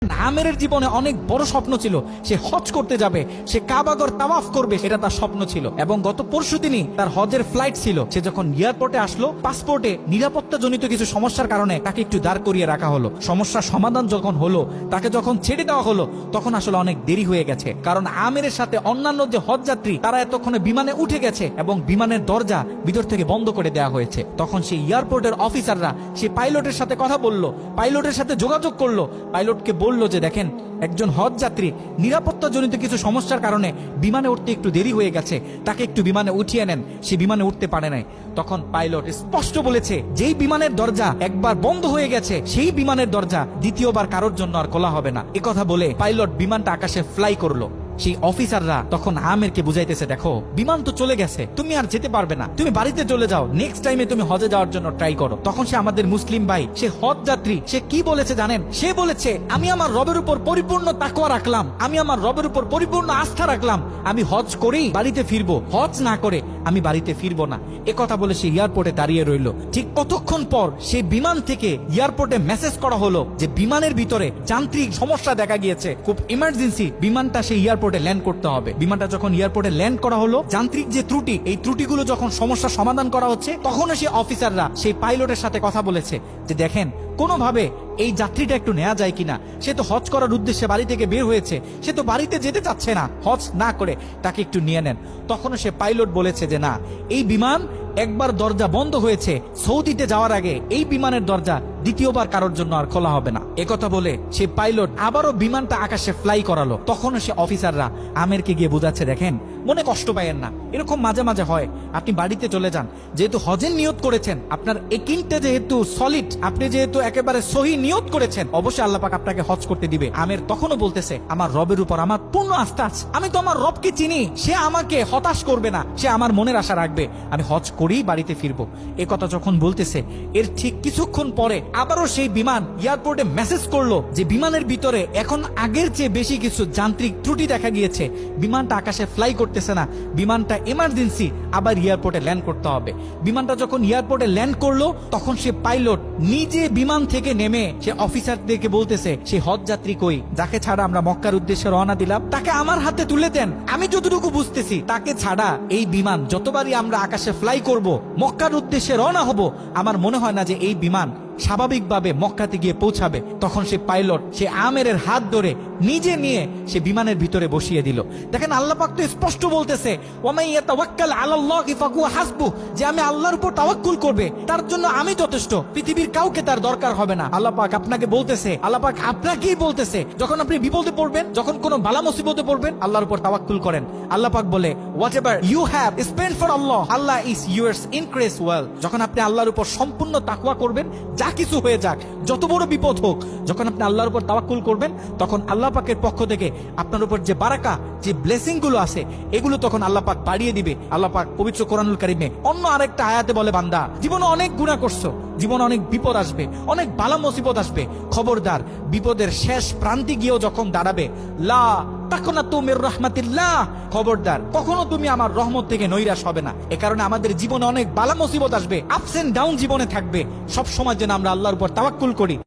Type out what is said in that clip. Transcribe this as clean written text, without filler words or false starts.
আমেরের জীবনে অনেক বড় স্বপ্ন ছিল, সে হজ করতে যাবে, সে কাবাগর তাওয়াফ করবে, এটা তার স্বপ্ন ছিল। এবং গত পরশুদিনই তার হজের ফ্লাইট ছিল। সে যখন এয়ারপোর্টে আসলো, পাসপোর্টে নিরাপত্তা জনিত কিছু সমস্যার কারণে তাকে একটু দাঁড় করিয়ে রাখা হলো। সমস্যার সমাধান যখন হলো, তাকে যখন ছেড়ে দেওয়া হলো, তখন আসলে অনেক দেরি হয়ে গেছে। কারণ আমেরের সাথে অন্যান্য যে হজ যাত্রী তারা এতক্ষণে বিমানে উঠে গেছে এবং বিমানের দরজা ভিতর থেকে বন্ধ করে দেওয়া হয়েছে। তখন সেই এয়ারপোর্টের অফিসাররা সেই পাইলটের সাথে কথা বললো, পাইলটের সাথে যোগাযোগ করলো, পাইলটকে বলল যে দেখেন, একজন হজ যাত্রী নিরাপত্তা জনিত কিছু সমস্যার কারণে বিমানে উঠতে একটু দেরি হয়ে গেছে, তাকে একটু বিমানে উঠিয়ে নেন। সে বিমানে উঠতে পারে নাই। তখন পাইলট স্পষ্ট বলেছে, যেই বিমানের দরজা একবার বন্ধ হয়ে গেছে, সেই বিমানের দরজা দ্বিতীয়বার কারোর জন্য আর খোলা হবে না। একথা বলে পাইলট বিমানটা আকাশে ফ্লাই করলো। সেই অফিসাররা তখন আমেরকে বুঝাইতেছে, দেখো বিমান তো চলে গেছে, তুমি আর যেতে পারবে না, তুমি বাড়িতে চলে যাও, নেক্সট টাইমে তুমি হজে যাওয়ার জন্য ট্রাই করো। তখন সে আমাদের মুসলিম ভাই, সে হজ যাত্রী, সে কি বলেছে জানেন? সে বলেছে, আমি আমার রবের উপর পরিপূর্ণ তাকওয়া রাখলাম, আমি আমার রবের উপর পরিপূর্ণ আস্থা রাখলাম, আমি হজ করেই বাড়িতে ফিরবো, হজ না করে আমি বাড়িতে ফিরবো না। একথা বলে সে এয়ারপোর্টে দাঁড়িয়ে রইল। ঠিক কতক্ষণ পর সেই বিমান থেকে এয়ারপোর্টে মেসেজ করা হলো যে বিমানের ভিতরে যান্ত্রিক সমস্যা দেখা গিয়েছে, খুব ইমার্জেন্সি বিমানটা সেই এয়ারপোর্টে ল্যান্ড করতে হবে। বিমানটা যখন এয়ারপোর্টে ল্যান্ড করা হলো, যান্ত্রিক যে ত্রুটি, এই ত্রুটিগুলো যখন সমস্যা সমাধান করা হচ্ছে, তখন সেই অফিসাররা সেই পাইলটের সাথে কথা বলেছে যে দেখেন, কোনোভাবে এই যাত্রীটা একটু নেওয়া যায় কিনা, সে তো হজ করার উদ্দেশ্যে বাড়ি থেকে বের হয়েছে, সে তো বাড়িতে যেতে চাচ্ছে না, হজ না করে তাকে একটু নিয়ে নেন। তখনও সে পাইলট বলেছে যে না, এই বিমান একবার দরজা বন্ধ হয়েছে, সৌদিতে যাওয়ার আগে এই বিমানের দরজা দ্বিতীয়বার কারোর জন্য আর খোলা হবে না। একথা বলে সে পাইলট আবারও বিমানটা আকাশে ফ্লাই করালো। তখনও সে অফিসাররা আমেরকে গিয়ে বোঝাচ্ছে, দেখেন মনে কষ্ট পাইয়েন না, এরকম মাঝে মাঝে হয়, আপনি বাড়িতে চলে যান, যেহেতু হজের নিয়ত করেছেন, আপনার একিনটা যেহেতু সলিড, আপনি যেহেতু একেবারে সহি নিয়ত করেছেন, অবশ্যই আল্লাহ পাক আপনাকে হজ করতে দিবে। আমের তখনও বলতেছে, আমার রবের উপর আমার পূর্ণ আস্থা আছে, আমি তো আমার রবকে চিনি, সে আমাকে হতাশ করবে না, সে আমার মনের আশা রাখবে, আমি হজ করেই বাড়িতে ফিরবো। এ কথা যখন বলতেছে, এর ঠিক কিছুক্ষণ পরে আবারও সেই বিমান এয়ারপোর্টে মেসেজ করলো যে বিমানের ভিতরে এখন আগের চেয়ে বেশি কিছু যান্ত্রিক ত্রুটি দেখা গিয়েছে, বিমানটা আকাশে ফ্লাই করতেছে না, বিমানটা এমার্জেন্সি আবার এয়ারপোর্টে ল্যান্ড করতে হবে। বিমানটা যখন এয়ারপোর্টে ল্যান্ড করলো, তখন সে পাইলট নিজে বিমান থেকে নেমে সে অফিসারদেরকে বলতেছে, সেই হজ যাত্রী কই, যাকে ছাড়া আমরা মক্কার উদ্দেশ্যে রওনা দিলাম, তাকে আমার হাতে তুলে দেন। আমি যতটুকু বুঝতেছি, তাকে ছাড়া এই বিমান যতবারই আমরা আকাশে ফ্লাই করব, মক্কার উদ্দেশ্যে রওনা হব, আমার মনে হয় না যে এই বিমান স্বাভাবিকভাবে মক্কাতে গিয়ে পৌঁছাবে। তখন সে পাইলট সে আমেরের হাত ধরে নিজে নিয়ে সে বিমানের ভিতরে বসিয়ে দিল। দেখেন, আল্লাহ পাক তো স্পষ্ট বলতেছে, ওয়ামাই ইয়াতাওয়াক্কাল আলাল্লাহি ফাহুয়া হাসবুহ, যে আমি আল্লাহর উপর তাওয়াক্কুল করবে, তার জন্য আমি যথেষ্ট, পৃথিবীর কাউকে তার দরকার হবে না। আল্লাহ পাক আপনাকে বলতেছে, আল্লাহ পাক আপনাকেই বলতেছে, যখন আপনি বিপদে পড়বেন, যখন কোনো বালা মুসিবতে পড়বেন, আল্লাহর উপর তাওয়াক্কুল করেন। আল্লাহ পাক বলে, whatever you have spent for Allah, Allah is yours increase well. যখন আপনি আল্লাহর উপর সম্পূর্ণ তাকওয়া করবেন, যা কিছু হয়ে যাক, যত বড় বিপদ হোক, যখন আপনি আল্লাহর উপর তাওয়াক্কুল করবেন, তখন আল্লাহ পাকের পক্ষ থেকে আপনার উপর যে বারাকা, যে ব্লেসিং গুলো আছে, এগুলো তখন আল্লাহ পাক বাড়িয়ে দিবে। আল্লাহ পাক পবিত্র কোরআনুল কারীমে অন্য আরেকটা আয়াতে বলে, বান্দা জীবনে অনেক গুনাহ করছো, জীবনে অনেক বিপদ আসবে, অনেক বালা মুসিবত আসবে, খবরদার বিপদের শেষ প্রান্তে গিয়েও যখন দাঁড়াবে, লা তাকনাতু মির রাহমাতিল্লাহ, খবরদার কখনো তুমি আমার রহমত থেকে নৈরাশ হবে না। এ কারণে আমাদের জীবনে অনেক বালা মুসিবত আসবে, আপস এন্ড ডাউন জীবনে থাকবে, সব সময় যেন আমরা আল্লাহর উপর তাওয়াক্কুল করি।